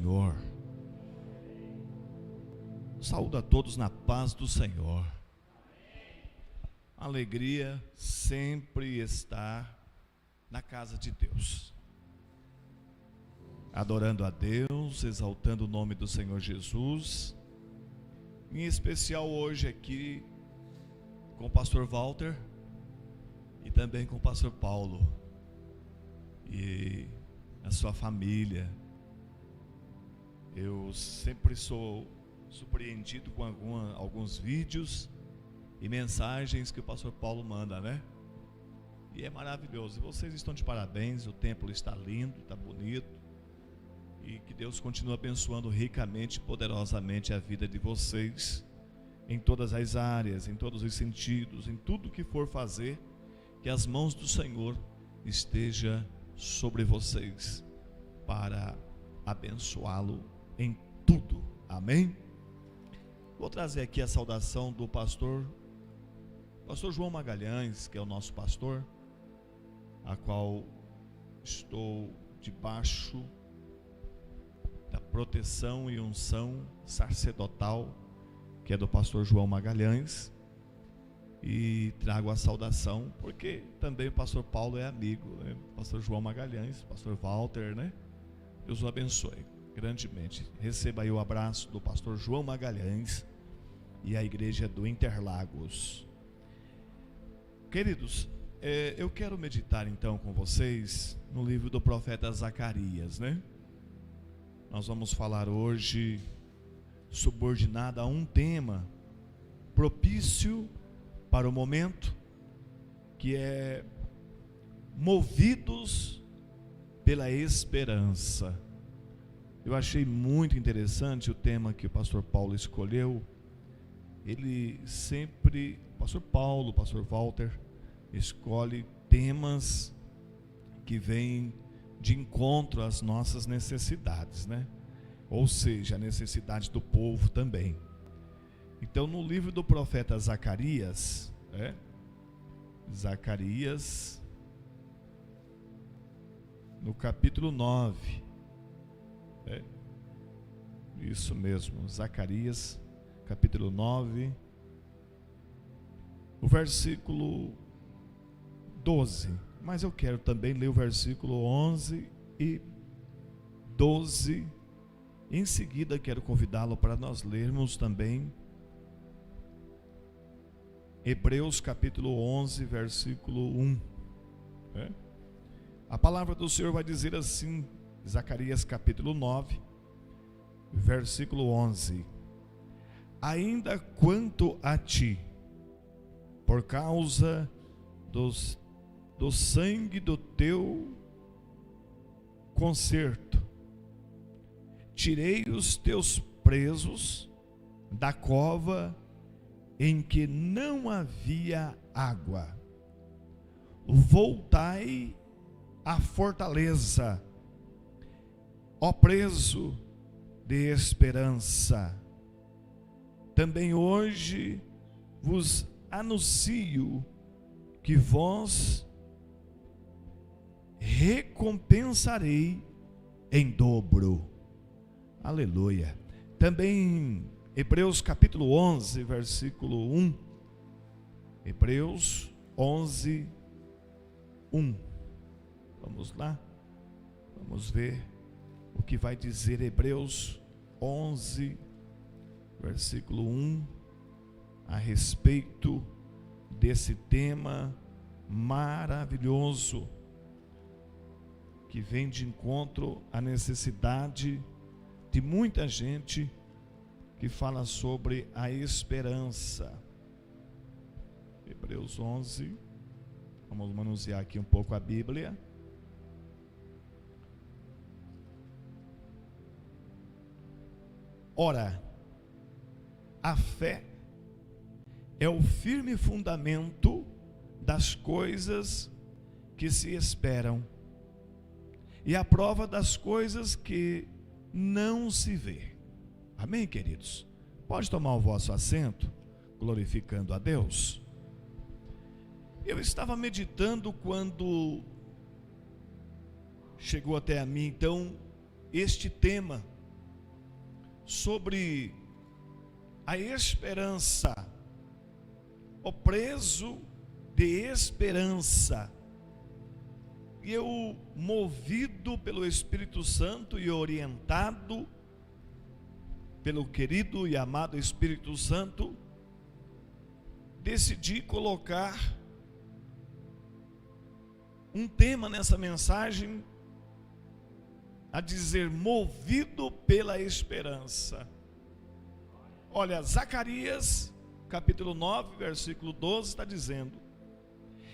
Senhor. Saúdo a todos na paz do Senhor. Alegria sempre estar na casa de Deus, adorando a Deus, exaltando o nome do Senhor Jesus, em especial hoje aqui com o pastor Walter e também com o pastor Paulo e a sua família. Eu sempre sou surpreendido com alguns vídeos e mensagens que o pastor Paulo manda, né? E é maravilhoso. E vocês estão de parabéns. O templo está lindo, está bonito. E que Deus continue abençoando ricamente e poderosamente a vida de vocês em todas as áreas, em todos os sentidos, em tudo que for fazer, que as mãos do Senhor estejam sobre vocês para abençoá-lo em tudo. Amém? Vou trazer aqui a saudação do pastor João Magalhães, que é o nosso pastor, a qual estou debaixo da proteção e unção sacerdotal, que é do pastor João Magalhães, e trago a saudação, porque também o pastor Paulo é amigo, né? Pastor João Magalhães, pastor Walter, né? Deus o abençoe grandemente. Receba aí o abraço do pastor João Magalhães e a igreja do Interlagos. Queridos, eu quero meditar então com vocês no livro do profeta Zacarias, né? Nós vamos falar hoje subordinado a um tema propício para o momento, que é movidos pela esperança. Eu achei muito interessante o tema que o pastor Paulo escolheu. Ele sempre, o pastor Paulo, o pastor Walter, escolhe temas que vêm de encontro às nossas necessidades, né? Ou seja, a necessidade do povo também. Então, no livro do profeta Zacarias, Zacarias, no capítulo 9, isso mesmo, Zacarias, capítulo 9, o versículo 12, mas eu quero também ler o versículo 11 e 12, em seguida quero convidá-lo para nós lermos também Hebreus capítulo 11, versículo 1, A palavra do Senhor vai dizer assim, Zacarias capítulo 9, versículo 11: ainda quanto a ti, por causa do sangue do teu concerto, tirei os teus presos da cova em que não havia água. Voltai à fortaleza, ó preso de esperança. Também hoje vos anuncio que vós recompensarei em dobro. Aleluia. Também Hebreus capítulo 11, versículo 1. Hebreus 11, 1. Vamos lá. Vamos ver o que vai dizer Hebreus 11, versículo 1, a respeito desse tema maravilhoso, que vem de encontro à necessidade de muita gente, que fala sobre a esperança. Hebreus 11, vamos manusear aqui um pouco a Bíblia. Ora, a fé é o firme fundamento das coisas que se esperam e a prova das coisas que não se vê. Amém, queridos? Pode tomar o vosso assento, glorificando a Deus. Eu estava meditando quando chegou até a mim, então, este tema sobre a esperança, o preso de esperança. E eu, movido pelo Espírito Santo e orientado pelo querido e amado Espírito Santo, decidi colocar um tema nessa mensagem, a dizer: movido pela esperança. Olha, Zacarias capítulo 9, versículo 12 está dizendo: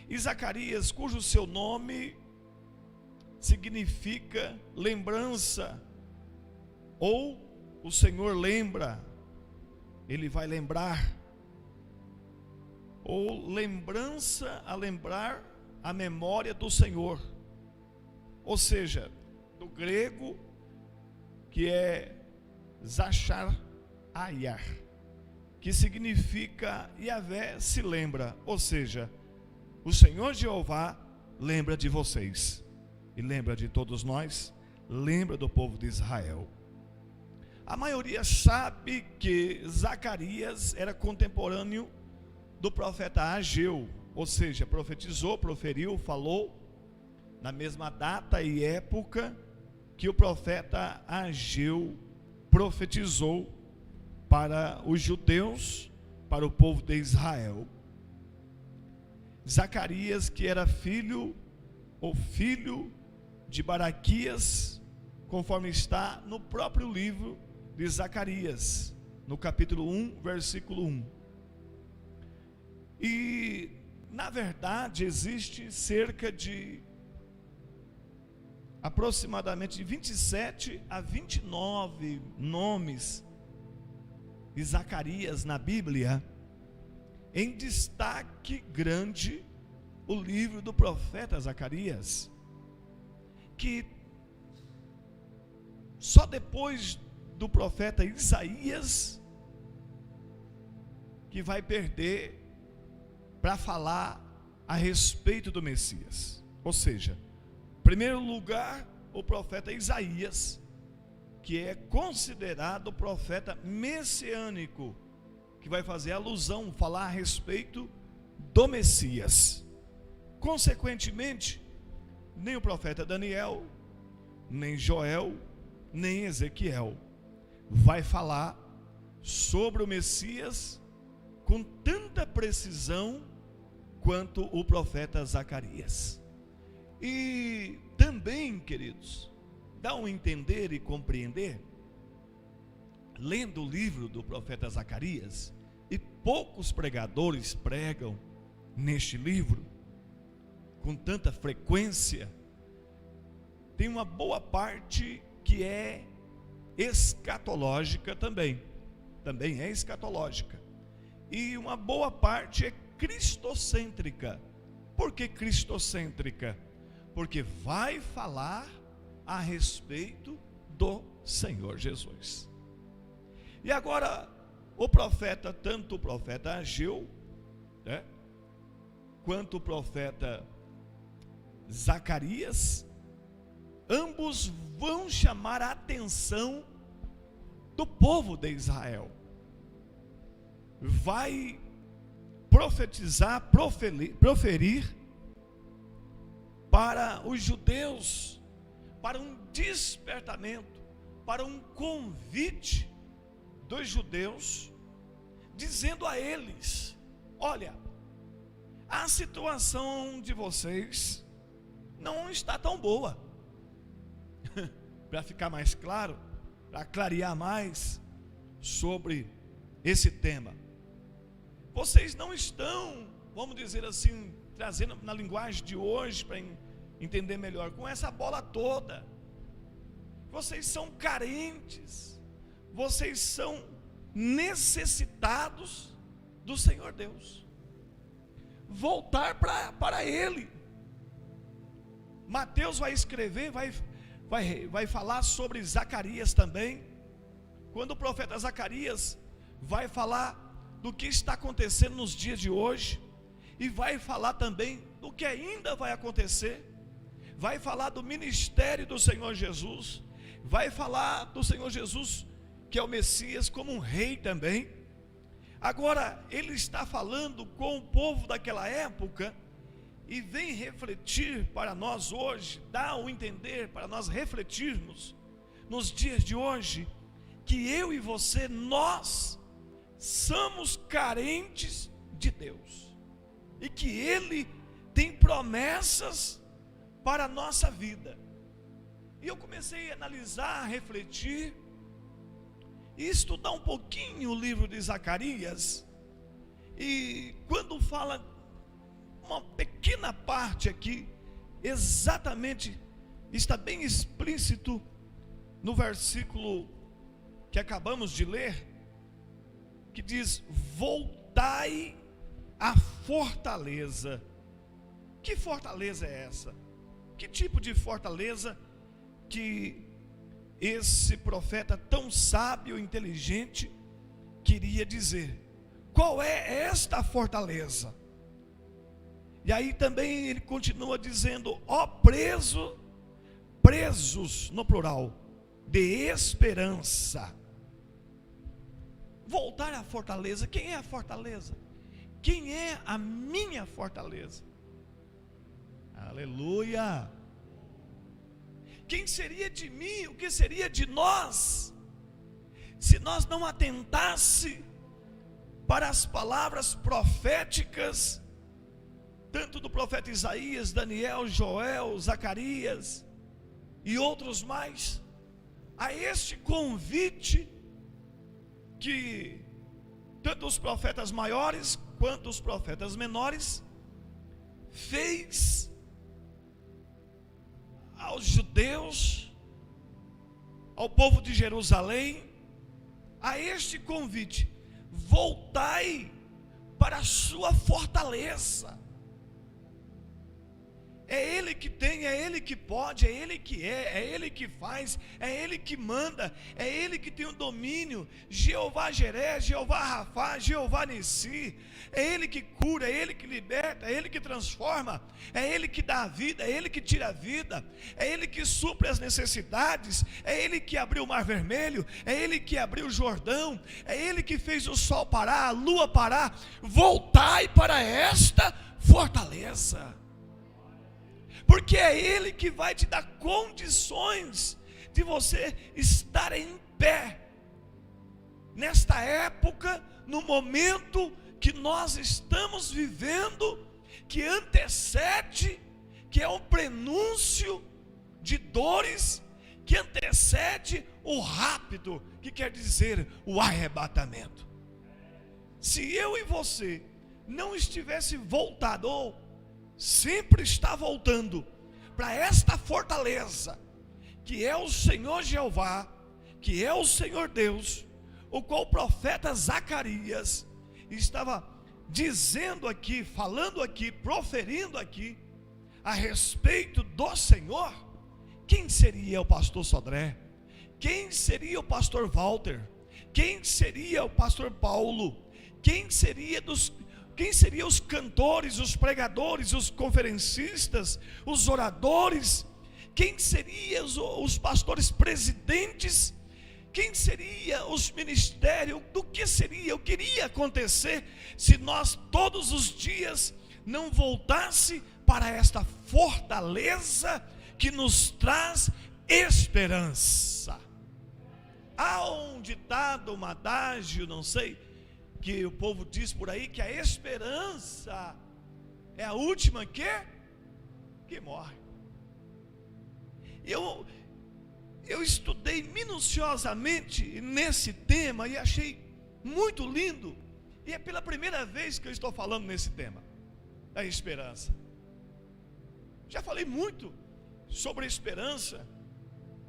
e Zacarias, cujo seu nome significa lembrança, ou o Senhor lembra, Ele vai lembrar, ou lembrança, a lembrar a memória do Senhor, ou seja, do grego, que é Zachar Ayar, que significa Yahvé se lembra, ou seja, o Senhor Jeová lembra de vocês, e lembra de todos nós, lembra do povo de Israel. A maioria sabe que Zacarias era contemporâneo do profeta Ageu, ou seja, profetizou, proferiu, falou na mesma data e época que o profeta Ageu profetizou para os judeus, para o povo de Israel. Zacarias, que era filho de Baraquias, conforme está no próprio livro de Zacarias, no capítulo 1, versículo 1. E, na verdade, existe cerca de aproximadamente de 27 a 29 nomes de Zacarias na Bíblia. Em destaque grande, o livro do profeta Zacarias, que só depois do profeta Isaías que vai perder para falar a respeito do Messias. Ou seja, em primeiro lugar, o profeta Isaías, que é considerado o profeta messiânico, que vai fazer alusão, falar a respeito do Messias. Consequentemente, nem o profeta Daniel, nem Joel, nem Ezequiel vai falar sobre o Messias com tanta precisão quanto o profeta Zacarias. E também, queridos, dá um entender e compreender, lendo o livro do profeta Zacarias, e poucos pregadores pregam neste livro com tanta frequência, tem uma boa parte que é escatológica também é escatológica, e uma boa parte é cristocêntrica. Por que cristocêntrica? Porque vai falar a respeito do Senhor Jesus. E agora, o profeta, tanto o profeta Ageu, quanto o profeta Zacarias, ambos vão chamar a atenção do povo de Israel. Vai profetizar, proferir para os judeus, para um despertamento, para um convite dos judeus, dizendo a eles: olha, a situação de vocês não está tão boa. Para ficar mais claro, para clarear mais sobre esse tema, vocês não estão, vamos dizer assim, trazendo na linguagem de hoje para entender melhor, com essa bola toda. Vocês são carentes, vocês são necessitados do Senhor Deus. Voltar para Ele. Mateus vai escrever, vai falar sobre Zacarias também, quando o profeta Zacarias vai falar do que está acontecendo nos dias de hoje, e vai falar também do que ainda vai acontecer, vai falar do ministério do Senhor Jesus, vai falar do Senhor Jesus que é o Messias, como um rei também. Agora, ele está falando com o povo daquela época e vem refletir para nós hoje, dá o entender para nós refletirmos nos dias de hoje, que eu e você, nós somos carentes de Deus, e que Ele tem promessas para a nossa vida. E eu comecei a analisar, a refletir, e estudar um pouquinho o livro de Zacarias, e quando fala uma pequena parte aqui, exatamente, está bem explícito no versículo que acabamos de ler, que diz: voltai à fortaleza. Que fortaleza é essa? Que tipo de fortaleza que esse profeta tão sábio e inteligente queria dizer? Qual é esta fortaleza? E aí também ele continua dizendo: ó presos no plural, de esperança. Voltar à fortaleza. Quem é a fortaleza? Quem é a minha fortaleza? Aleluia! Quem seria de mim? O que seria de nós? Se nós não atentasse para as palavras proféticas, tanto do profeta Isaías, Daniel, Joel, Zacarias e outros mais, a este convite que tanto os profetas maiores quanto os profetas menores fez aos judeus, ao povo de Jerusalém, a este convite: voltai para a sua fortaleza. É Ele que tem, é Ele que pode, é Ele que é Ele que faz, é Ele que manda, é Ele que tem o domínio. Jeová Jiré, Jeová Rafá, Jeová Nissi, é Ele que cura, é Ele que liberta, é Ele que transforma, é Ele que dá a vida, é Ele que tira a vida, é Ele que supre as necessidades, é Ele que abriu o Mar Vermelho, é Ele que abriu o Jordão, é Ele que fez o sol parar, a lua parar. Voltai para esta fortaleza, porque é Ele que vai te dar condições de você estar em pé, nesta época, no momento que nós estamos vivendo, que antecede, que é o prenúncio de dores, que antecede o rápido, que quer dizer o arrebatamento. Se eu e você não estivesse voltado, ou sempre está voltando para esta fortaleza, que é o Senhor Jeová, que é o Senhor Deus, o qual o profeta Zacarias estava dizendo aqui, falando aqui, proferindo aqui, a respeito do Senhor. Quem seria o pastor Sodré? Quem seria o pastor Walter? Quem seria o pastor Paulo? Quem seria os cantores, os pregadores, os conferencistas, os oradores? Quem seriam os pastores presidentes? Quem seria os ministérios? Do que seria, o que iria acontecer se nós todos os dias não voltasse para esta fortaleza que nos traz esperança? Há um ditado, um adágio, não sei, que o povo diz por aí, que a esperança é a última que morre. Eu estudei minuciosamente nesse tema e achei muito lindo, e é pela primeira vez que eu estou falando nesse tema, da esperança. Já falei muito sobre a esperança,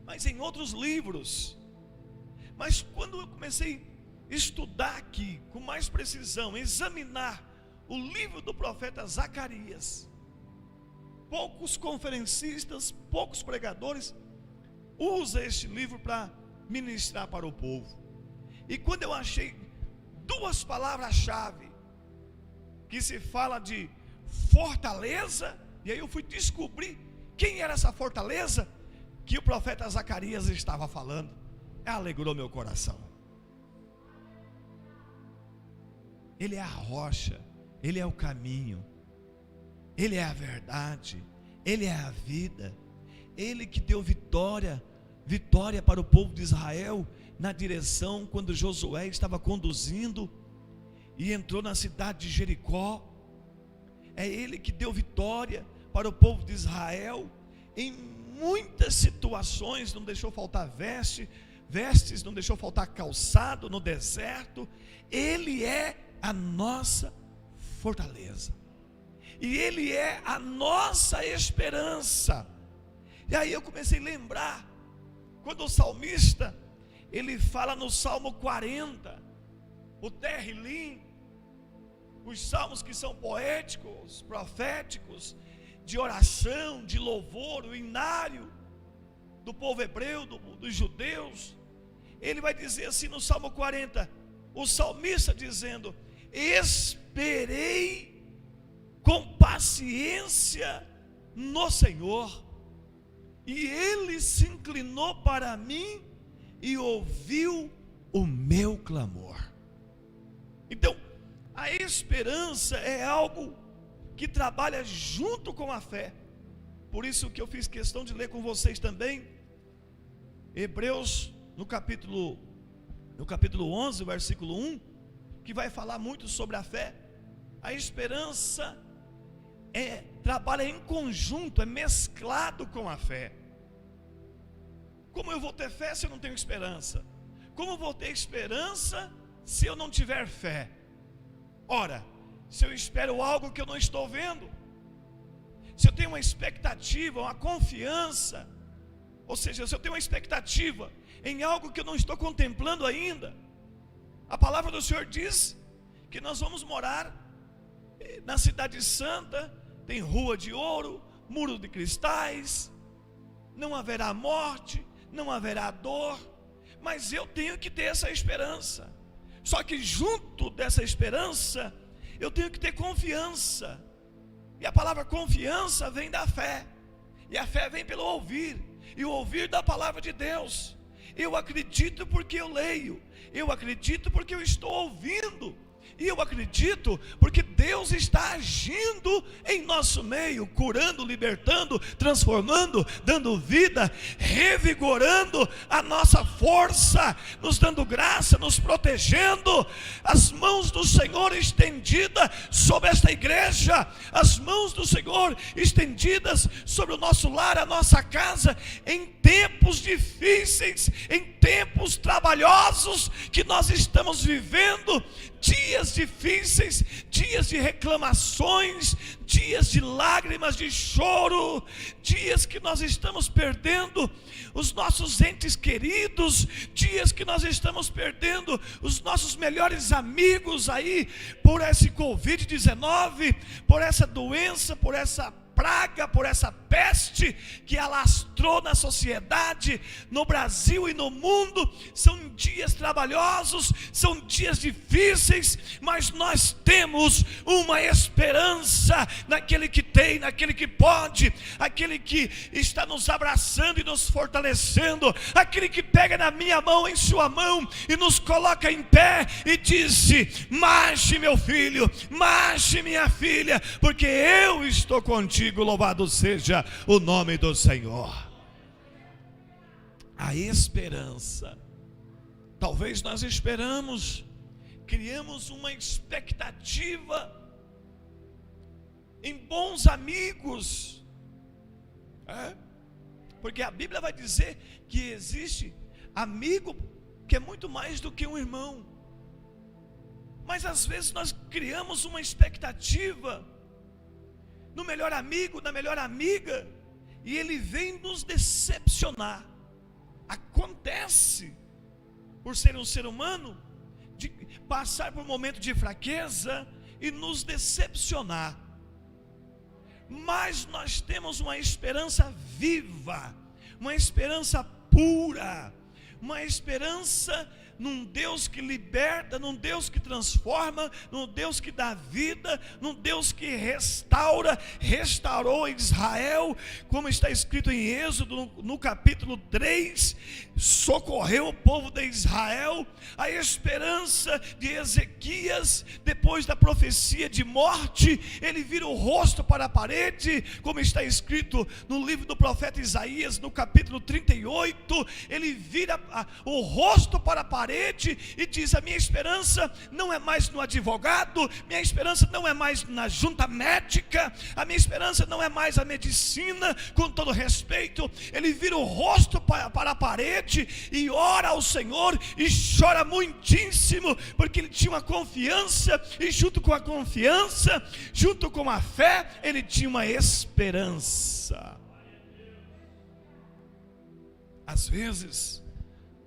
mas em outros livros. Mas quando eu comecei a estudar aqui com mais precisão, examinar o livro do profeta Zacarias, poucos conferencistas, poucos pregadores usam este livro para ministrar para o povo. E quando eu achei duas palavras-chave que se fala de fortaleza, e aí eu fui descobrir quem era essa fortaleza que o profeta Zacarias estava falando, alegrou meu coração. Ele é a rocha, Ele é o caminho, Ele é a verdade, Ele é a vida. Ele que deu vitória para o povo de Israel na direção quando Josué estava conduzindo e entrou na cidade de Jericó. É Ele que deu vitória para o povo de Israel em muitas situações. Não deixou faltar vestes, não deixou faltar calçado no deserto. Ele é a nossa fortaleza, e Ele é a nossa esperança. E aí eu comecei a lembrar, quando o salmista, ele fala no Salmo 40, o Terrilim, os salmos que são poéticos, proféticos, de oração, de louvor, o inário do povo hebreu, dos judeus. Ele vai dizer assim no Salmo 40, o salmista dizendo: esperei com paciência no Senhor, e Ele se inclinou para mim e ouviu o meu clamor. Então, a esperança é algo que trabalha junto com a fé. Por isso que eu fiz questão de ler com vocês também Hebreus no capítulo 11, versículo 1, que vai falar muito sobre a fé. A esperança trabalha em conjunto, é mesclado com a fé. Como eu vou ter fé se eu não tenho esperança? Como eu vou ter esperança se eu não tiver fé? Ora, se eu espero algo que eu não estou vendo, se eu tenho uma expectativa, uma confiança, ou seja, se eu tenho uma expectativa em algo que eu não estou contemplando ainda, a palavra do Senhor diz que nós vamos morar na cidade santa, tem rua de ouro, muro de cristais, não haverá morte, não haverá dor, mas eu tenho que ter essa esperança. Só que junto dessa esperança, eu tenho que ter confiança, e a palavra confiança vem da fé, e a fé vem pelo ouvir, e o ouvir da palavra de Deus. Eu acredito porque eu leio, eu acredito porque eu estou ouvindo, e eu acredito porque Deus está agindo em nosso meio, curando, libertando, transformando, dando vida, revigorando a nossa força, nos dando graça, nos protegendo. As mãos do Senhor estendidas sobre esta igreja, as mãos do Senhor estendidas sobre o nosso lar, a nossa casa, em tempos difíceis, em tempos trabalhosos que nós estamos vivendo, dias difíceis, dias de reclamações, dias de lágrimas, de choro, dias que nós estamos perdendo os nossos entes queridos, dias que nós estamos perdendo os nossos melhores amigos aí, por esse Covid-19, por essa doença, por essa praga, por essa peste que alastrou na sociedade, no Brasil e no mundo. São dias trabalhosos, são dias difíceis, mas nós temos uma esperança naquele que tem, naquele que pode, aquele que está nos abraçando e nos fortalecendo, aquele que pega na minha mão, em sua mão, e nos coloca em pé e disse: marche meu filho, marche minha filha, porque eu estou contigo. Louvado seja o nome do Senhor. A esperança, talvez nós esperamos, criamos uma expectativa em bons amigos, porque a Bíblia vai dizer que existe amigo que é muito mais do que um irmão, mas às vezes nós criamos uma expectativa no melhor amigo, na melhor amiga, e ele vem nos decepcionar. Acontece, por ser um ser humano, de passar por um momento de fraqueza e nos decepcionar. Mas nós temos uma esperança viva, uma esperança pura, uma esperança num Deus que liberta, num Deus que transforma, num Deus que dá vida, num Deus que restaurou Israel, como está escrito em Êxodo no capítulo 3, socorreu o povo de Israel viveu a esperança de Ezequias, depois da profecia de morte, ele vira o rosto para a parede, como está escrito no livro do profeta Isaías, no capítulo 38, ele vira o rosto para a parede e diz: a minha esperança não é mais no advogado, minha esperança não é mais na junta médica, a minha esperança não é mais a medicina. Com todo respeito, ele vira o rosto para a parede e ora ao Senhor e chora muitíssimo, porque ele tinha uma confiança, e junto com a confiança, junto com a fé, ele tinha uma esperança. Às vezes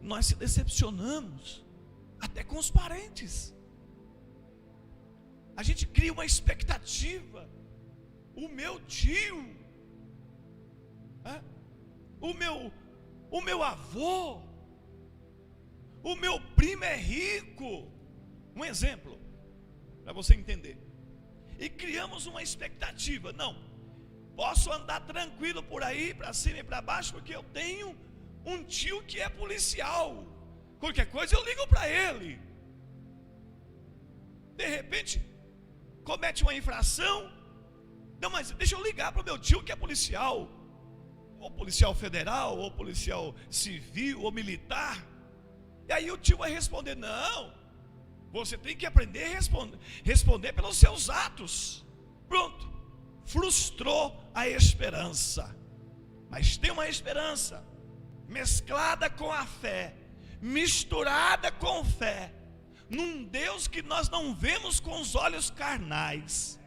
nós se decepcionamos até com os parentes. A gente cria uma expectativa. O meu tio, o meu avô, o meu primo é rico. Um exemplo, para você entender. E criamos uma expectativa. Não, posso andar tranquilo por aí, para cima e para baixo, porque eu tenho um tio que é policial. Qualquer coisa eu ligo para ele. De repente comete uma infração. Não, mas deixa eu ligar para o meu tio que é policial, ou policial federal, ou policial civil, ou militar. E aí o tio vai responder: não, você tem que aprender a responder pelos seus atos. Pronto, frustrou a esperança. Mas tem uma esperança mesclada com a fé, misturada com fé, num Deus que nós não vemos com os olhos carnais.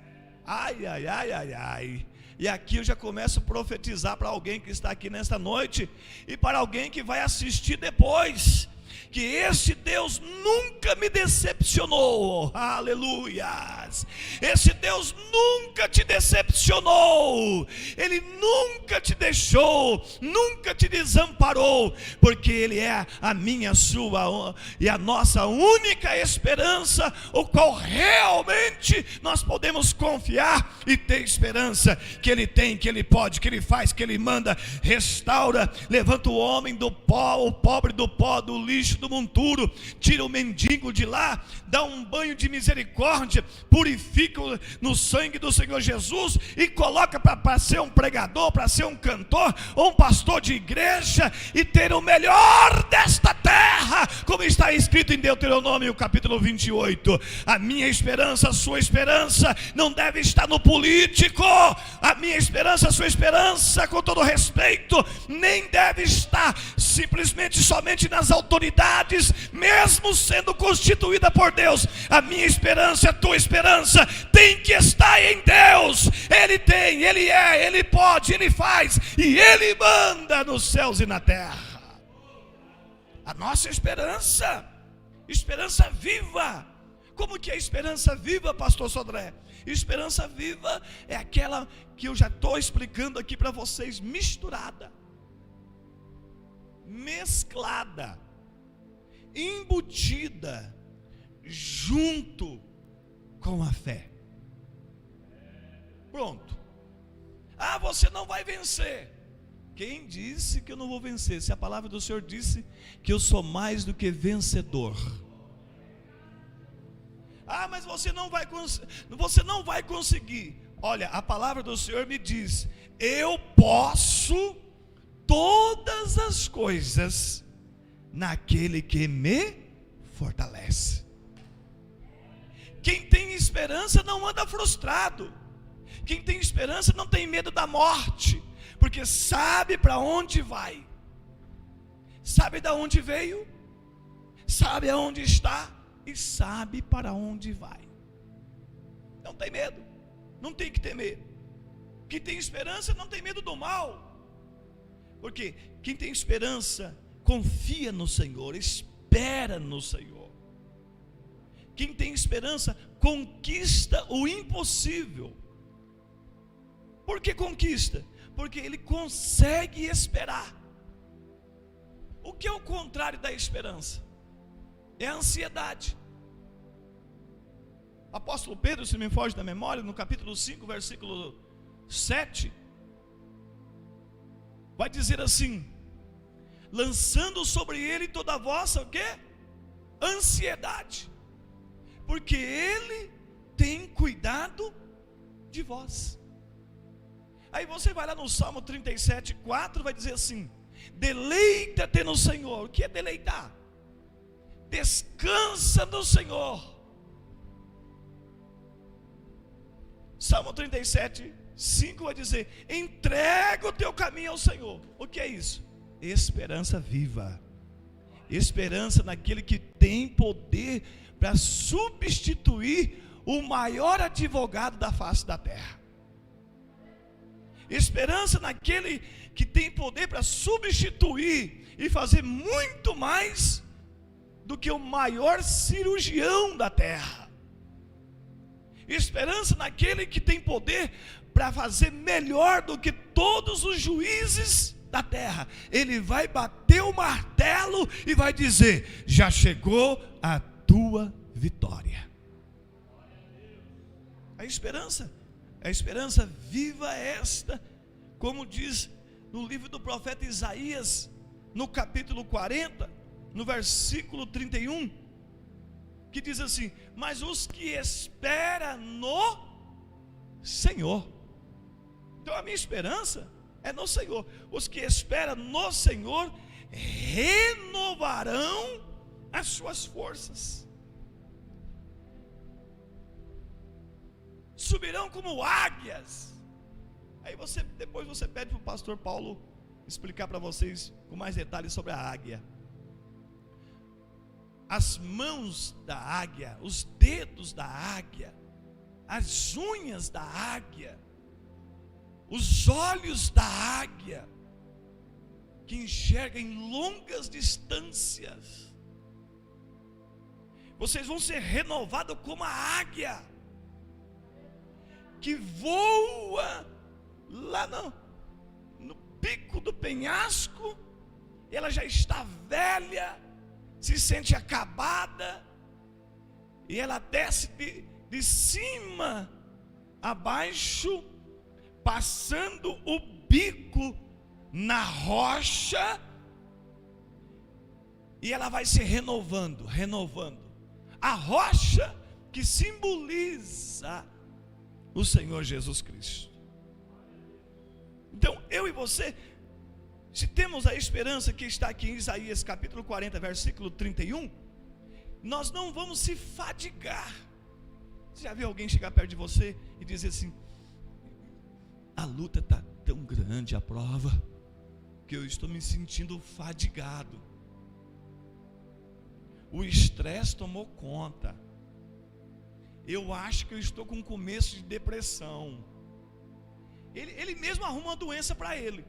Ai, ai, ai, ai, ai. E aqui eu já começo a profetizar para alguém que está aqui nesta noite, e para alguém que vai assistir depois, que esse Deus nunca me decepcionou. Aleluias. Esse Deus nunca te decepcionou. Ele nunca te deixou, nunca te desamparou, porque Ele é a minha, a sua e a nossa única esperança, o qual realmente nós podemos confiar e ter esperança, que Ele tem, que Ele pode, que Ele faz, que Ele manda, restaura, levanta o homem do pó, o pobre do pó, do lixo, do monturo, tira o mendigo de lá, dá um banho de misericórdia, purifica no sangue do Senhor Jesus e coloca para ser um pregador, para ser um cantor ou um pastor de igreja e ter o melhor desta terra, como está escrito em Deuteronômio capítulo 28. A minha esperança, a sua esperança não deve estar no político. A minha esperança, a sua esperança, com todo respeito, nem deve estar simplesmente somente nas autoridades, mesmo sendo constituída por Deus. A minha esperança, a tua esperança tem que estar em Deus. Ele tem, Ele é, Ele pode, Ele faz e Ele manda nos céus e na terra. A nossa esperança, esperança viva. Como que é esperança viva, pastor Sodré? Esperança viva é aquela que eu já estou explicando aqui para vocês, misturada, mesclada, embutida junto com a fé. Pronto. Ah, você não vai vencer. Quem disse que eu não vou vencer? Se a palavra do Senhor disse que eu sou mais do que vencedor. Ah, mas você não vai conseguir. Olha, a palavra do Senhor me diz: eu posso todas as coisas naquele que me fortalece. Quem tem esperança não anda frustrado. Quem tem esperança não tem medo da morte, porque sabe para onde vai, sabe de onde veio, sabe aonde está e sabe para onde vai. Não tem medo, não tem que temer. Quem tem esperança não tem medo do mal, porque quem tem esperança confia no Senhor, espera no Senhor. Quem tem esperança conquista o impossível. Por que conquista? Porque ele consegue esperar. O que é o contrário da esperança? É a ansiedade. Apóstolo Pedro, se me foge da memória, no capítulo 5, versículo 7, vai dizer assim: lançando sobre ele toda a vossa, o quê? ansiedade, porque Ele tem cuidado de vós. Aí você vai lá no Salmo 37:4, vai dizer assim: deleita-te no Senhor. O que é deleitar? Descansa no Senhor. Salmo 37:5 vai dizer: entrega o teu caminho ao Senhor. O que é isso? Esperança viva. Esperança naquele que tem poder para substituir o maior advogado da face da terra. Esperança naquele que tem poder para substituir e fazer muito mais do que o maior cirurgião da terra. Esperança naquele que tem poder para fazer melhor do que todos os juízes da terra. Ele vai bater o martelo e vai dizer: já chegou a tua vitória. A esperança viva esta, como diz no livro do profeta Isaías, no capítulo 40, no versículo 31, que diz assim: mas os que esperam no Senhor. Então a minha esperança é no Senhor. Os que esperam no Senhor renovarão as suas forças, subirão como águias. Aí depois você pede para o pastor Paulo explicar para vocês com mais detalhes sobre a águia. As mãos da águia, os dedos da águia, as unhas da águia, os olhos da águia, que enxerga em longas distâncias. Vocês vão ser renovados como a águia, que voa lá no pico do penhasco. Ela já está velha, se sente acabada, e ela desce de cima a baixo, passando o bico na rocha, e ela vai se renovando. A rocha que simboliza o Senhor Jesus Cristo. Então eu e você, se temos a esperança que está aqui em Isaías capítulo 40, versículo 31, nós não vamos se fadigar. Você já viu alguém chegar perto de você e dizer assim: a luta está tão grande, a prova, que eu estou me sentindo fadigado, o estresse tomou conta, eu acho que eu estou com um começo de depressão. Ele mesmo arruma uma doença para ele,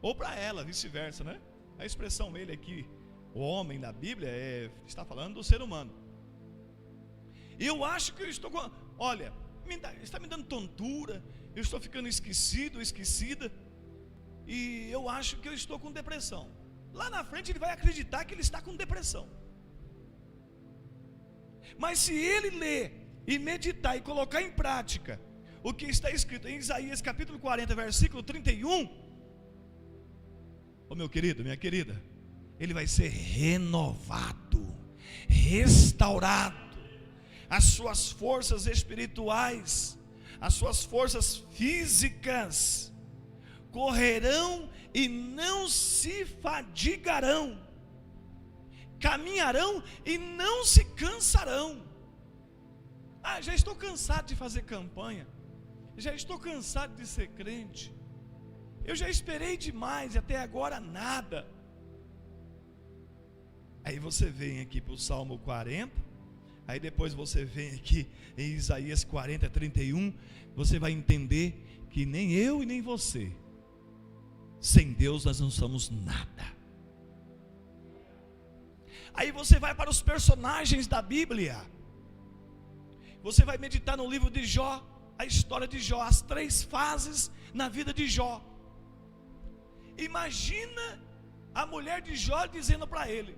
ou para ela, vice-versa, né? A expressão ele aqui, o homem da Bíblia, está falando do ser humano. Eu acho que eu estou com, olha, está me dando tontura, eu estou ficando esquecida, e eu acho que eu estou com depressão. Lá na frente ele vai acreditar que ele está com depressão. Mas se ele ler e meditar e colocar em prática o que está escrito em Isaías capítulo 40, versículo 31, meu querido, minha querida, ele vai ser renovado, restaurado. As suas forças espirituais, as suas forças físicas correrão e não se fadigarão, caminharão e não se cansarão. Já estou cansado de fazer campanha, já estou cansado de ser crente, eu já esperei demais e até agora nada. Aí você vem aqui para o Salmo 40, aí depois você vem aqui em Isaías 40, 31, você vai entender que nem eu e nem você, sem Deus nós não somos nada. Aí você vai para os personagens da Bíblia, você vai meditar no livro de Jó, a história de Jó, as 3 fases na vida de Jó. Imagina a mulher de Jó dizendo para ele,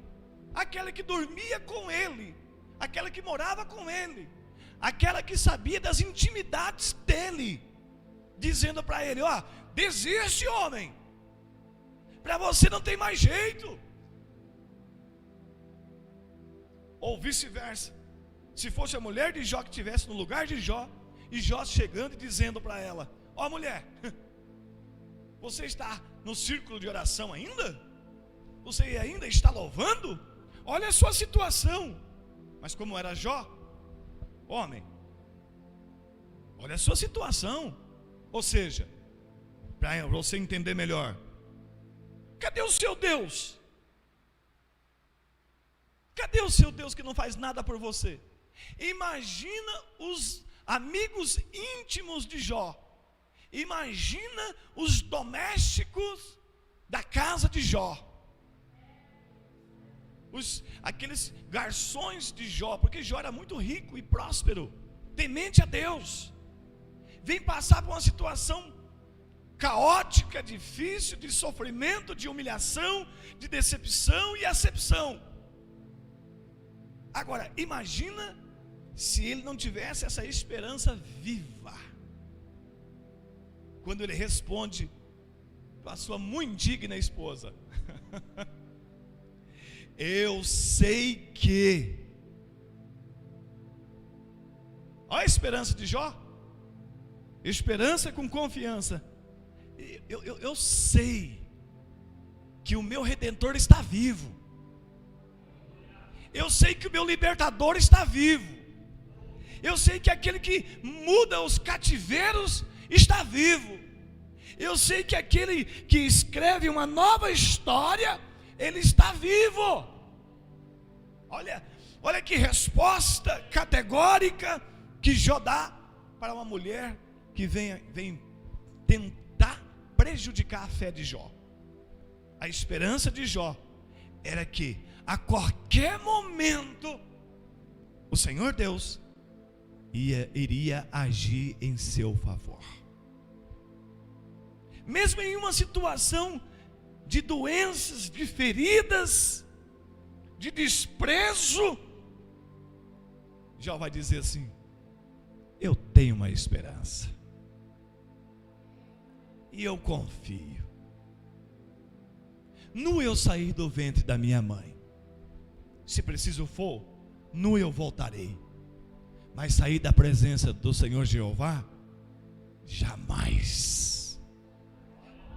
aquela que dormia com ele, aquela que morava com ele, aquela que sabia das intimidades dele, dizendo para ele: desiste, homem, para você não tem mais jeito. ou vice-versa. Se fosse a mulher de Jó que estivesse no lugar de Jó, e Jó chegando e dizendo para ela: ó mulher, você está no círculo de oração ainda? Você ainda está louvando? Olha a sua situação. Mas como era Jó, homem, olha a sua situação. Ou seja, para você entender melhor, cadê o seu Deus? Cadê o seu Deus que não faz nada por você? Imagina os amigos íntimos de Jó. Imagina os domésticos da casa de Jó. Aqueles garçons de Jó, porque Jó era muito rico e próspero, temente a Deus, vem passar por uma situação caótica, difícil, de sofrimento, de humilhação, de decepção e acepção. Agora, imagina se ele não tivesse essa esperança viva, quando ele responde para a sua muito indigna esposa: eu sei que. Olha a esperança de Jó. Esperança com confiança. Eu sei que o meu Redentor está vivo. Eu sei que o meu Libertador está vivo. Eu sei que aquele que muda os cativeiros está vivo. Eu sei que aquele que escreve uma nova história, ele está vivo. Olha que resposta categórica que Jó dá para uma mulher que vem tentar prejudicar a fé de Jó. A esperança de Jó era que a qualquer momento o Senhor Deus iria agir em seu favor. Mesmo em uma situação de doenças, de feridas, de desprezo, Jó vai dizer assim: eu tenho uma esperança, e eu confio. Nu eu saí do ventre da minha mãe, se preciso for, nu eu voltarei, mas sair da presença do Senhor Jeová, jamais.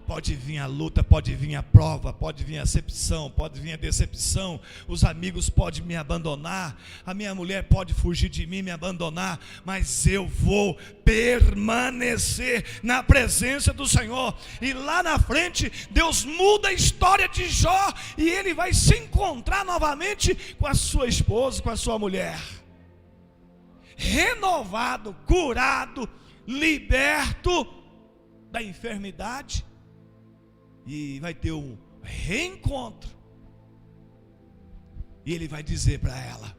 Pode vir a luta, pode vir a prova, pode vir a acepção, pode vir a decepção, os amigos podem me abandonar, a minha mulher pode fugir de mim, me abandonar, mas eu vou permanecer na presença do Senhor. E lá na frente, Deus muda a história de Jó, e ele vai se encontrar novamente com a sua esposa, com a sua mulher, renovado, curado, liberto da enfermidade. E vai ter um reencontro. E ele vai dizer para ela: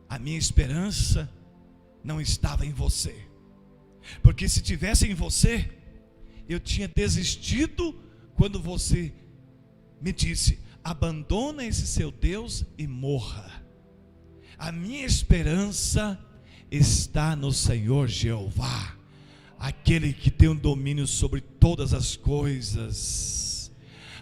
a minha esperança não estava em você, porque se tivesse em você, eu tinha desistido quando você me disse: abandona esse seu Deus e morra. A minha esperança está no Senhor Jeová, aquele que tem um domínio sobre todas as coisas,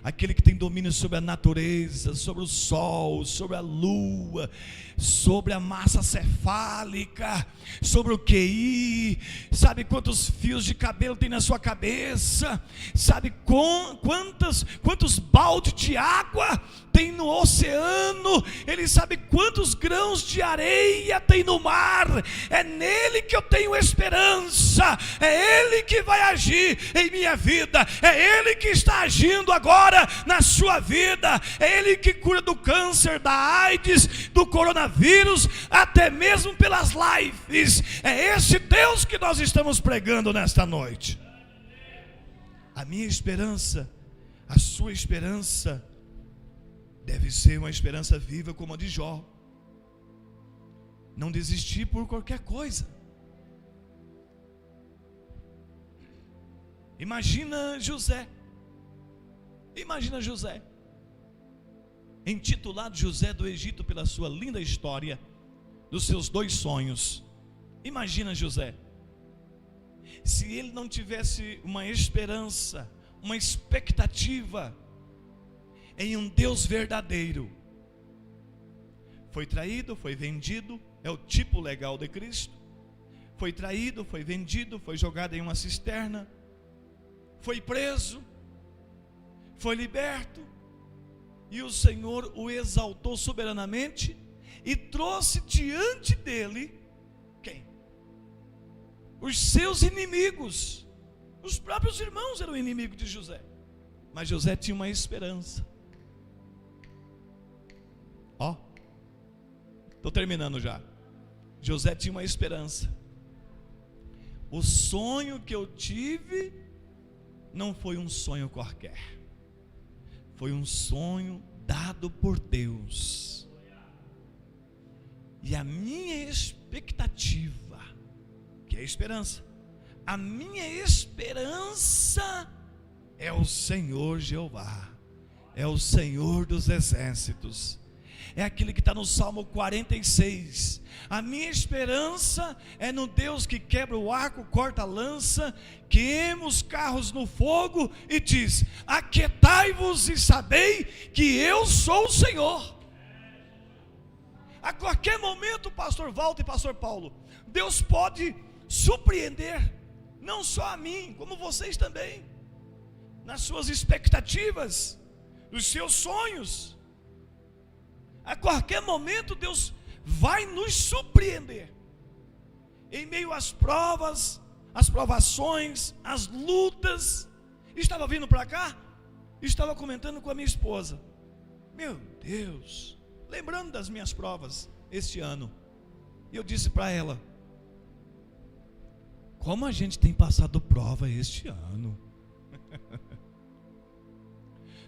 aquele que tem domínio sobre a natureza, sobre o sol, sobre a lua, sobre a massa cefálica, sobre o QI, sabe quantos fios de cabelo tem na sua cabeça, sabe quantos baldes de água tem no oceano, ele sabe quantos grãos de areia tem no mar. É nele que eu tenho esperança, é ele que vai agir em minha vida, é ele que está agindo agora na sua vida, é ele que cura do câncer, da AIDS, do coronavírus, até mesmo pelas lives. É esse Deus que nós estamos pregando nesta noite. A minha esperança, a sua esperança deve ser uma esperança viva como a de Jó. Não desistir por qualquer coisa. Imagina José, intitulado José do Egito pela sua linda história, dos seus 2 sonhos. Imagina José, se ele não tivesse uma esperança, uma expectativa em um Deus verdadeiro, Foi traído, foi vendido, é o tipo legal de Cristo. Foi traído, foi vendido, foi jogado em uma cisterna, foi preso, foi liberto, e o Senhor o exaltou soberanamente e trouxe diante dele quem? Os seus inimigos. Os próprios irmãos eram inimigos de José, mas José tinha uma esperança. Estou terminando já. José tinha uma esperança. O sonho que eu tive não foi um sonho qualquer, foi um sonho dado por Deus. E a minha expectativa, que é a esperança, a minha esperança é o Senhor Jeová, é o Senhor dos exércitos. É aquele que está no Salmo 46. A minha esperança é no Deus que quebra o arco, corta a lança, queima os carros no fogo e diz: aquietai-vos e sabei que eu sou o Senhor. A qualquer momento, pastor Walter e pastor Paulo, Deus pode surpreender, não só a mim, como vocês também, nas suas expectativas, nos seus sonhos. A qualquer momento Deus vai nos surpreender, em meio às provas, às provações, às lutas. Estava vindo para cá, estava comentando com a minha esposa, meu Deus, lembrando das minhas provas este ano, e eu disse para ela: como a gente tem passado prova este ano.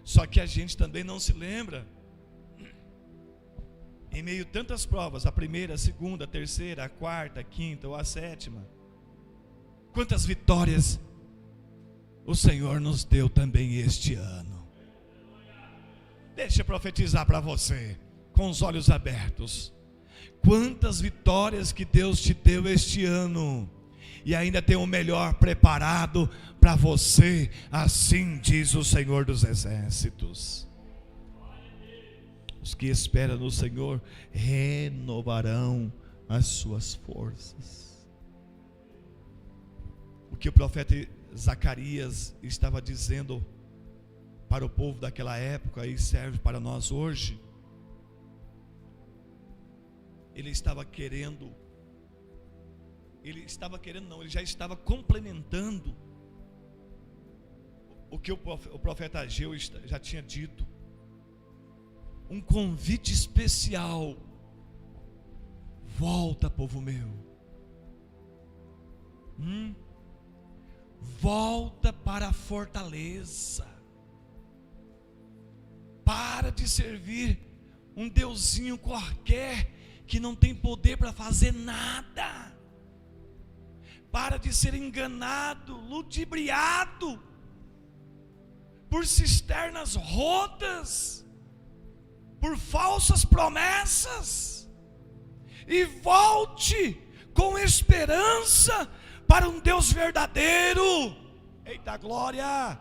Só que a gente também não se lembra, em meio a tantas provas, a primeira, a segunda, a terceira, a quarta, a quinta ou a sétima, quantas vitórias o Senhor nos deu também este ano. Deixa eu profetizar para você, com os olhos abertos, quantas vitórias que Deus te deu este ano, e ainda tem o melhor preparado para você, assim diz o Senhor dos exércitos. Os que esperam no Senhor renovarão as suas forças. O que o profeta Zacarias estava dizendo para o povo daquela época e serve para nós hoje. Ele já estava complementando o que o profeta Ageu já tinha dito. Um convite especial: volta, povo meu, volta para a fortaleza, para de servir um deusinho qualquer que não tem poder para fazer nada, para de ser enganado, ludibriado por cisternas rotas, por falsas promessas, e volte com esperança para um Deus verdadeiro. Eita glória!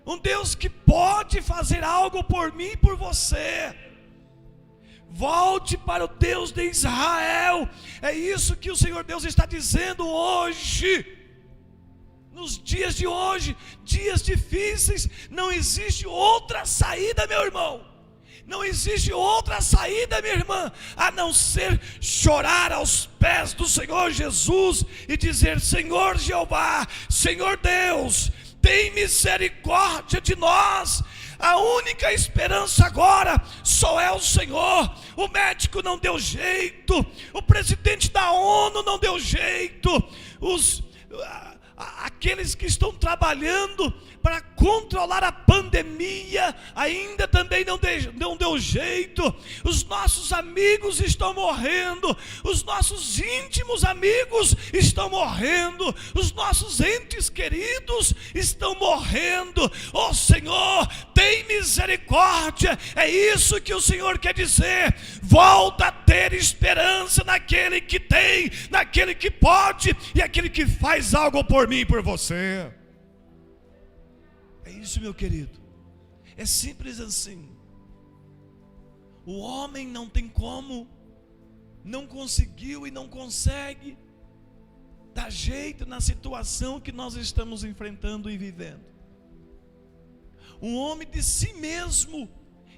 Um Deus que pode fazer algo por mim e por você. Volte para o Deus de Israel. É isso que o Senhor Deus está dizendo hoje. Nos dias de hoje, dias difíceis, não existe outra saída, meu irmão. Não existe outra saída, minha irmã, a não ser chorar aos pés do Senhor Jesus e dizer: Senhor Jeová, Senhor Deus, tem misericórdia de nós. A única esperança agora só é o Senhor. O médico não deu jeito, o presidente da ONU não deu jeito, aqueles que estão trabalhando para controlar a pandemia ainda também não deu jeito. Os nossos amigos estão morrendo, os nossos íntimos amigos estão morrendo, os nossos entes queridos estão morrendo. Oh Senhor, tem misericórdia. É isso que o Senhor quer dizer. Volta a ter esperança naquele que tem, naquele que pode e aquele que faz algo por mim e por você. É isso, meu querido. É simples assim. O homem não tem como, não conseguiu e não consegue dar jeito na situação que nós estamos enfrentando e vivendo. Um homem de si mesmo,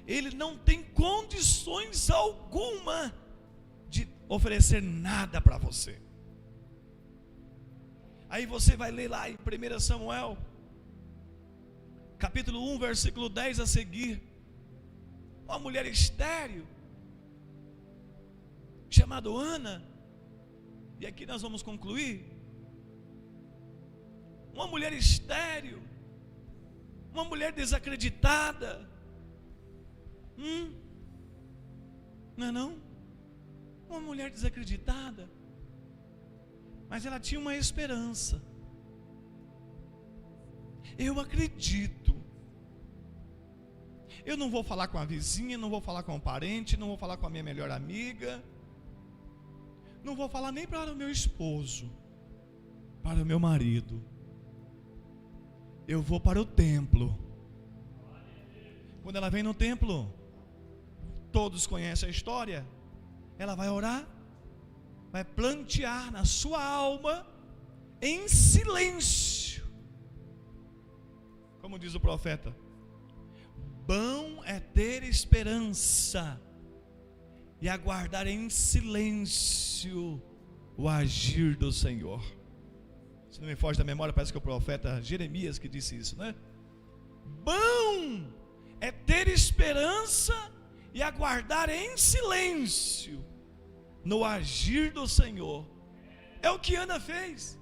ele não tem condições alguma de oferecer nada para você. Aí você vai ler lá em 1 Samuel, capítulo 1, versículo 10 a seguir. Uma mulher estéril, chamada Ana, e aqui nós vamos concluir. Uma mulher estéril, uma mulher desacreditada, não é não? Uma mulher desacreditada, mas ela tinha uma esperança. Eu acredito. Eu não vou falar com a vizinha, não vou falar com o parente, não vou falar com a minha melhor amiga, não vou falar nem para o meu esposo, para o meu marido. Eu vou para o templo. Quando ela vem no templo, todos conhecem a história. Ela vai orar, vai plantear na sua alma, em silêncio, como diz o profeta: bom é ter esperança e aguardar em silêncio o agir do Senhor. Se não me foge da memória, parece que é o profeta Jeremias que disse isso, né? Bom é ter esperança e aguardar em silêncio no agir do Senhor. É o que Ana fez.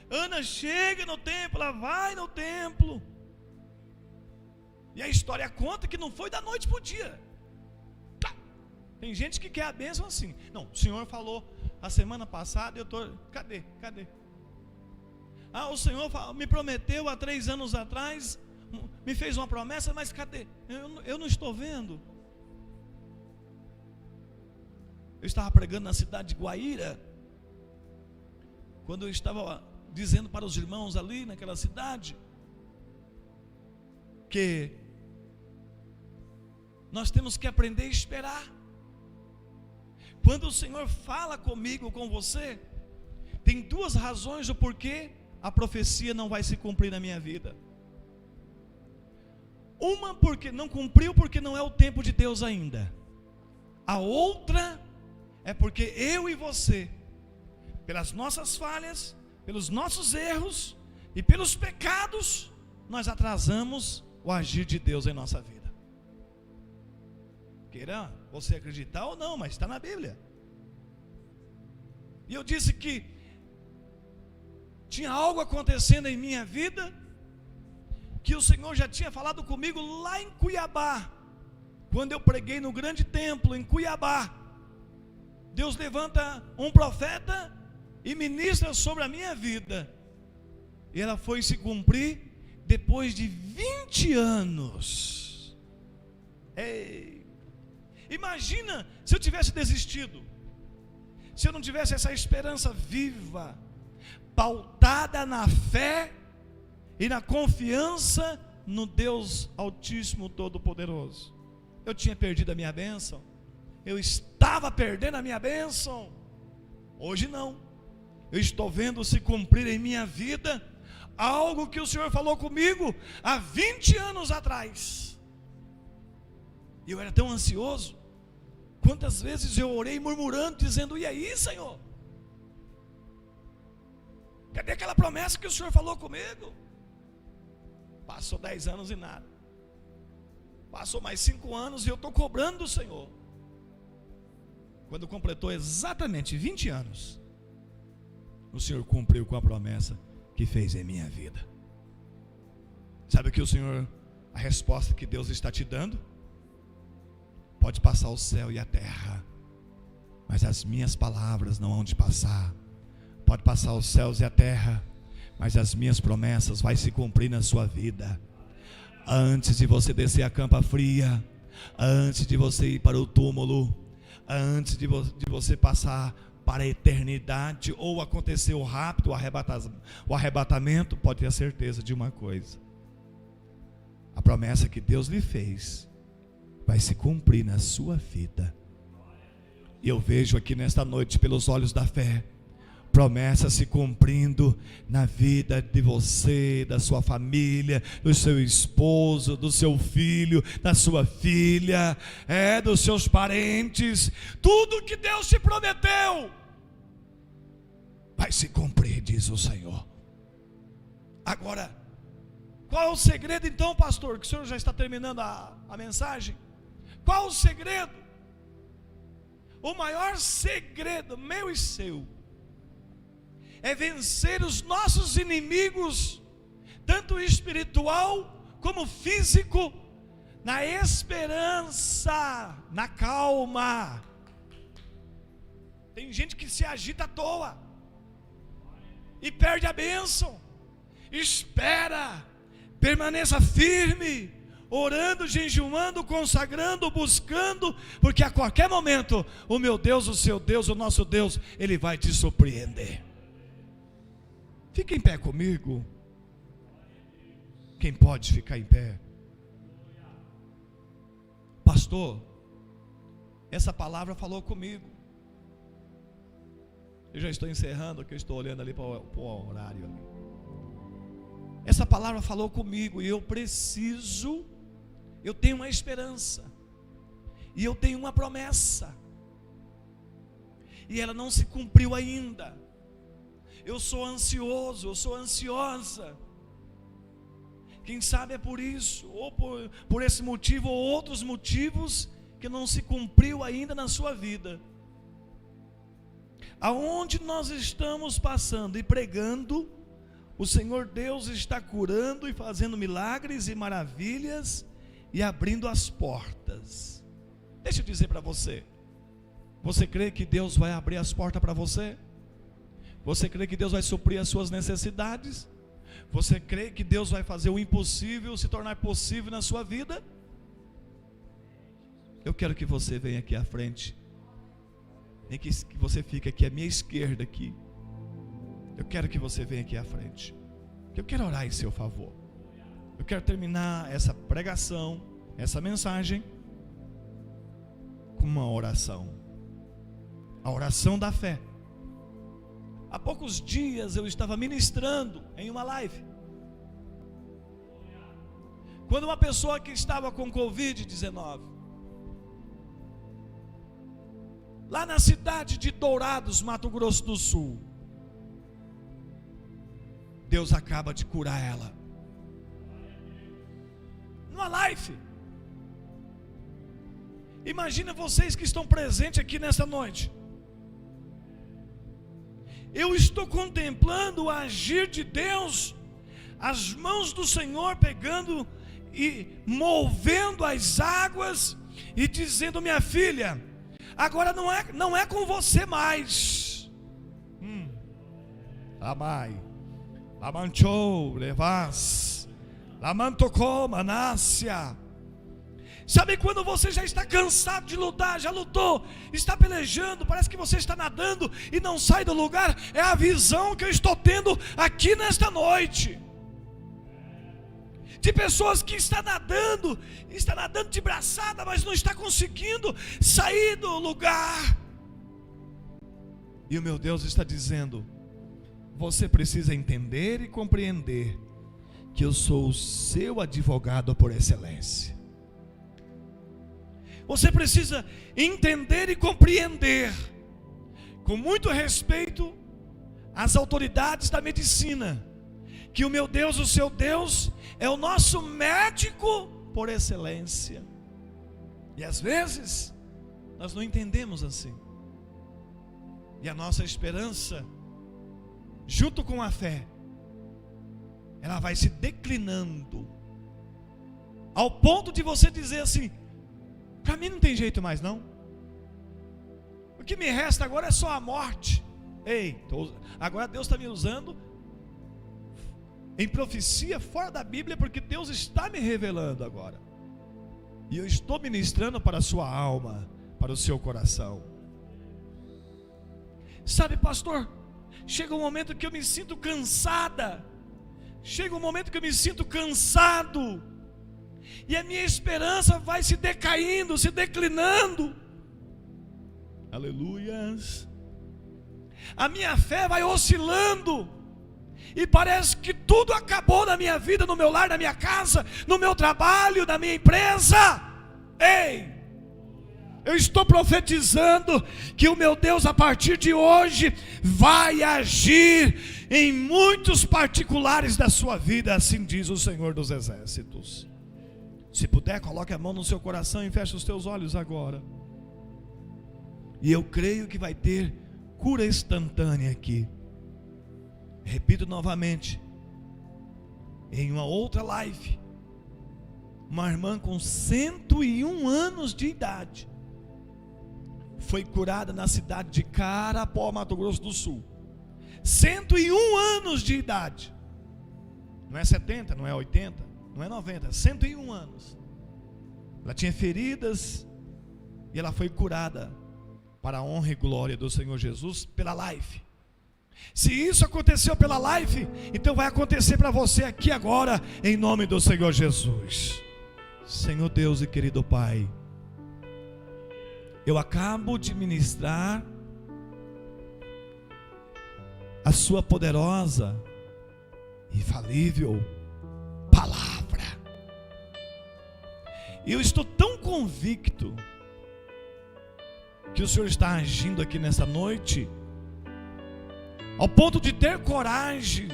Ana chega no templo, ela vai no templo, e a história conta que não foi da noite para o dia. Tem gente que quer a bênção assim. Não, o Senhor falou a semana passada, eu estou, cadê? O Senhor me prometeu há 3 anos atrás, me fez uma promessa, mas cadê? Eu não estou vendo. Eu estava pregando na cidade de Guaíra, quando eu estava dizendo para os irmãos ali naquela cidade, que nós temos que aprender a esperar. Quando o Senhor fala comigo, com você, tem 2 razões do porquê a profecia não vai se cumprir na minha vida. Uma, porque não cumpriu, porque não é o tempo de Deus ainda. A outra é porque eu e você, pelas nossas falhas, pelos nossos erros e pelos pecados, nós atrasamos o agir de Deus em nossa vida. Queira você acreditar ou não, mas está na Bíblia. E eu disse que tinha algo acontecendo em minha vida, que o Senhor já tinha falado comigo lá em Cuiabá, quando eu preguei no grande templo em Cuiabá. Deus levanta um profeta e ministra sobre a minha vida, e ela foi se cumprir depois de 20 anos. Ei, imagina se eu tivesse desistido, se eu não tivesse essa esperança viva, pautada na fé e na confiança no Deus Altíssimo Todo-Poderoso. Eu tinha perdido a minha bênção, eu estava perdendo a minha bênção. Hoje não, eu estou vendo se cumprir em minha vida algo que o Senhor falou comigo há 20 anos atrás. E eu era tão ansioso. Quantas vezes eu orei murmurando, dizendo: e aí, Senhor? Cadê aquela promessa que o Senhor falou comigo? Passou 10 anos e nada. Passou mais 5 anos e eu estou cobrando do Senhor. Quando completou exatamente 20 anos, o Senhor cumpriu com a promessa que fez em minha vida. Sabe o que o Senhor, a resposta que Deus está te dando? Pode passar o céu e a terra, mas as minhas palavras não hão de passar. Pode passar os céus e a terra, mas as minhas promessas vai se cumprir na sua vida. Antes de você descer a campa fria, antes de você ir para o túmulo, antes de você passar para a eternidade, ou aconteceu rápido o arrebatamento, pode ter certeza de uma coisa: a promessa que Deus lhe fez vai se cumprir na sua vida. E eu vejo aqui nesta noite, pelos olhos da fé, promessas se cumprindo na vida de você, da sua família, do seu esposo, do seu filho, da sua filha, dos seus parentes. Tudo que Deus te prometeu vai se cumprir, diz o Senhor. Agora, qual é o segredo então, pastor? Que o senhor já está terminando a mensagem. Qual o segredo? O maior segredo, meu e seu, é vencer os nossos inimigos, tanto espiritual como físico, na esperança, na calma. Tem gente que se agita à toa e perde a bênção. Espera, permaneça firme, orando, jejuando, consagrando, buscando, porque a qualquer momento o meu Deus, o seu Deus, o nosso Deus, Ele vai te surpreender. Fique em pé comigo. Quem pode ficar em pé? Pastor, essa palavra falou comigo. Eu já estou encerrando, que eu estou olhando ali para o horário ali. Essa palavra falou comigo e eu tenho uma esperança, e eu tenho uma promessa, e ela não se cumpriu ainda. Eu sou ansioso, eu sou ansiosa. Quem sabe é por isso, ou por esse motivo, ou outros motivos, que não se cumpriu ainda na sua vida. Aonde nós estamos passando e pregando, o Senhor Deus está curando e fazendo milagres e maravilhas e abrindo as portas. Deixa eu dizer para você, você crê que Deus vai abrir as portas para você? Você crê que Deus vai suprir as suas necessidades? Você crê que Deus vai fazer o impossível se tornar possível na sua vida? Eu quero que você venha aqui à frente, nem que você fique aqui à minha esquerda aqui. Eu quero que você venha aqui à frente, que eu quero orar em seu favor. Eu quero terminar essa pregação, essa mensagem, com uma oração. A oração da fé. Há poucos dias eu estava ministrando em uma live, quando uma pessoa que estava com Covid-19, lá na cidade de Dourados, Mato Grosso do Sul, Deus acaba de curar ela, numa live. Imagina vocês que estão presentes aqui nessa noite. Eu estou contemplando o agir de Deus, as mãos do Senhor pegando e movendo as águas e dizendo: minha filha, agora não é com você mais. Amai, amanchou, levas, lamantocou, manácia. Sabe quando você já está cansado de lutar, já lutou, está pelejando, parece que você está nadando e não sai do lugar? É a visão que eu estou tendo aqui nesta noite, de pessoas que está nadando de braçada, mas não está conseguindo sair do lugar. E o meu Deus está dizendo: você precisa entender e compreender que eu sou o seu advogado por excelência. Você precisa entender e compreender, com muito respeito às autoridades da medicina, que o meu Deus, o seu Deus, é o nosso médico por excelência. E às vezes nós não entendemos assim, e a nossa esperança, junto com a fé, ela vai se declinando, ao ponto de você dizer assim: para mim não tem jeito mais não, o que me resta agora é só a morte. Agora Deus está me usando em profecia fora da Bíblia, porque Deus está me revelando agora, e eu estou ministrando para a sua alma, para o seu coração. Sabe, pastor, chega um momento que eu me sinto cansada, chega um momento que eu me sinto cansado, e a minha esperança vai se decaindo, se declinando. Aleluias. A minha fé vai oscilando, e parece que tudo acabou na minha vida, no meu lar, na minha casa, no meu trabalho, na minha empresa. Ei, eu estou profetizando que o meu Deus, a partir de hoje, vai agir em muitos particulares da sua vida, assim diz o Senhor dos Exércitos. Se puder, coloque a mão no seu coração e feche os teus olhos agora. E eu creio que vai ter cura instantânea aqui. Repito novamente, em uma outra live, uma irmã com 101 anos de idade foi curada na cidade de Carapó, Mato Grosso do Sul. 101 anos de idade. Não é 70, não é 80, não é 90, 101 anos. Ela tinha feridas e ela foi curada para a honra e glória do Senhor Jesus pela live. Se isso aconteceu pela live, então vai acontecer para você aqui agora, em nome do Senhor Jesus. Senhor Deus e querido Pai, eu acabo de ministrar a sua poderosa, infalível palavra. Eu estou tão convicto que o Senhor está agindo aqui nessa noite, ao ponto de ter coragem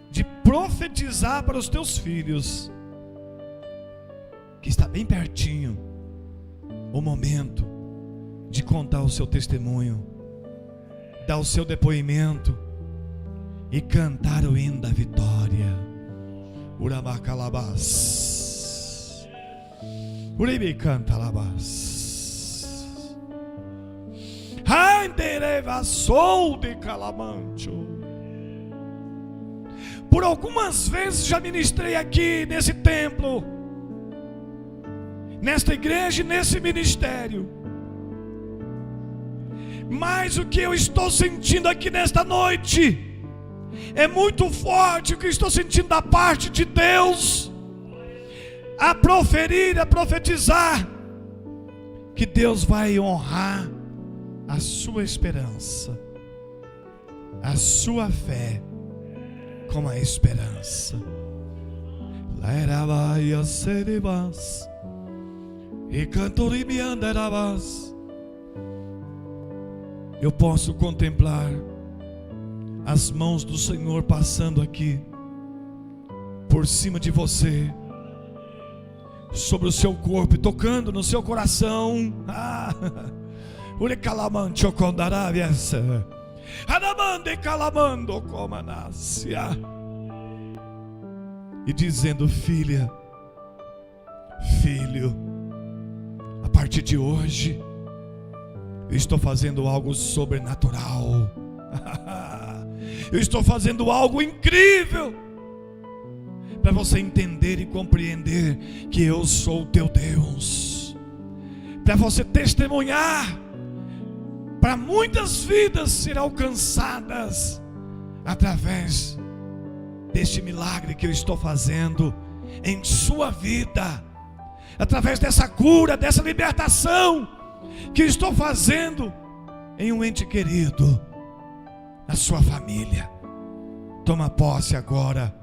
de profetizar para os teus filhos que está bem pertinho o momento de contar o seu testemunho, dar o seu depoimento e cantar o hino da vitória. Urabacalabás, Uribe cantalabás, Aindereva sou de calamancho. Por algumas vezes já ministrei aqui nesse templo, nesta igreja e nesse ministério. Mas o que eu estou sentindo aqui nesta noite é muito forte. O que eu estou sentindo da parte de Deus, a proferir, a profetizar, que Deus vai honrar a sua esperança, a sua fé com a esperança. Laerabaia seribas e cantorimiandarabas. Eu posso contemplar as mãos do Senhor passando aqui por cima de você, sobre o seu corpo, tocando no seu coração. E dizendo: filha, filho, a partir de hoje eu estou fazendo algo sobrenatural. Eu estou fazendo algo incrível, para você entender e compreender que eu sou o teu Deus, para você testemunhar, para muitas vidas ser alcançadas através deste milagre que eu estou fazendo em sua vida, através dessa cura, dessa libertação que eu estou fazendo em um ente querido, na sua família. Toma posse agora,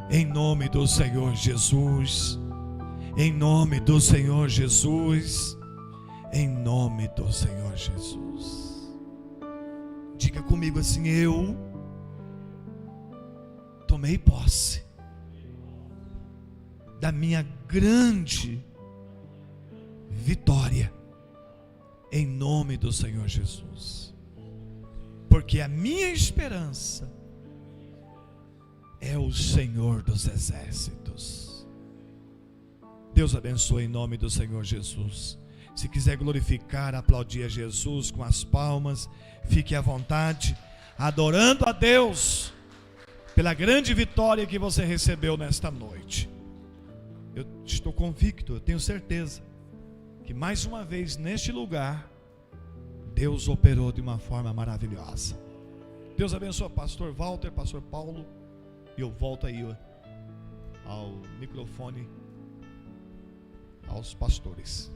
em nome do Senhor Jesus, em nome do Senhor Jesus, em nome do Senhor Jesus. Diga comigo assim: eu tomei posse da minha grande vitória, em nome do Senhor Jesus, porque a minha esperança é o Senhor dos Exércitos. Deus abençoe em nome do Senhor Jesus. Se quiser glorificar, aplaudir a Jesus com as palmas, fique à vontade, adorando a Deus pela grande vitória que você recebeu nesta noite. Eu estou convicto, eu tenho certeza que mais uma vez neste lugar Deus operou de uma forma maravilhosa. Deus abençoe pastor Walter, pastor Paulo, e eu volto aí ao microfone aos pastores.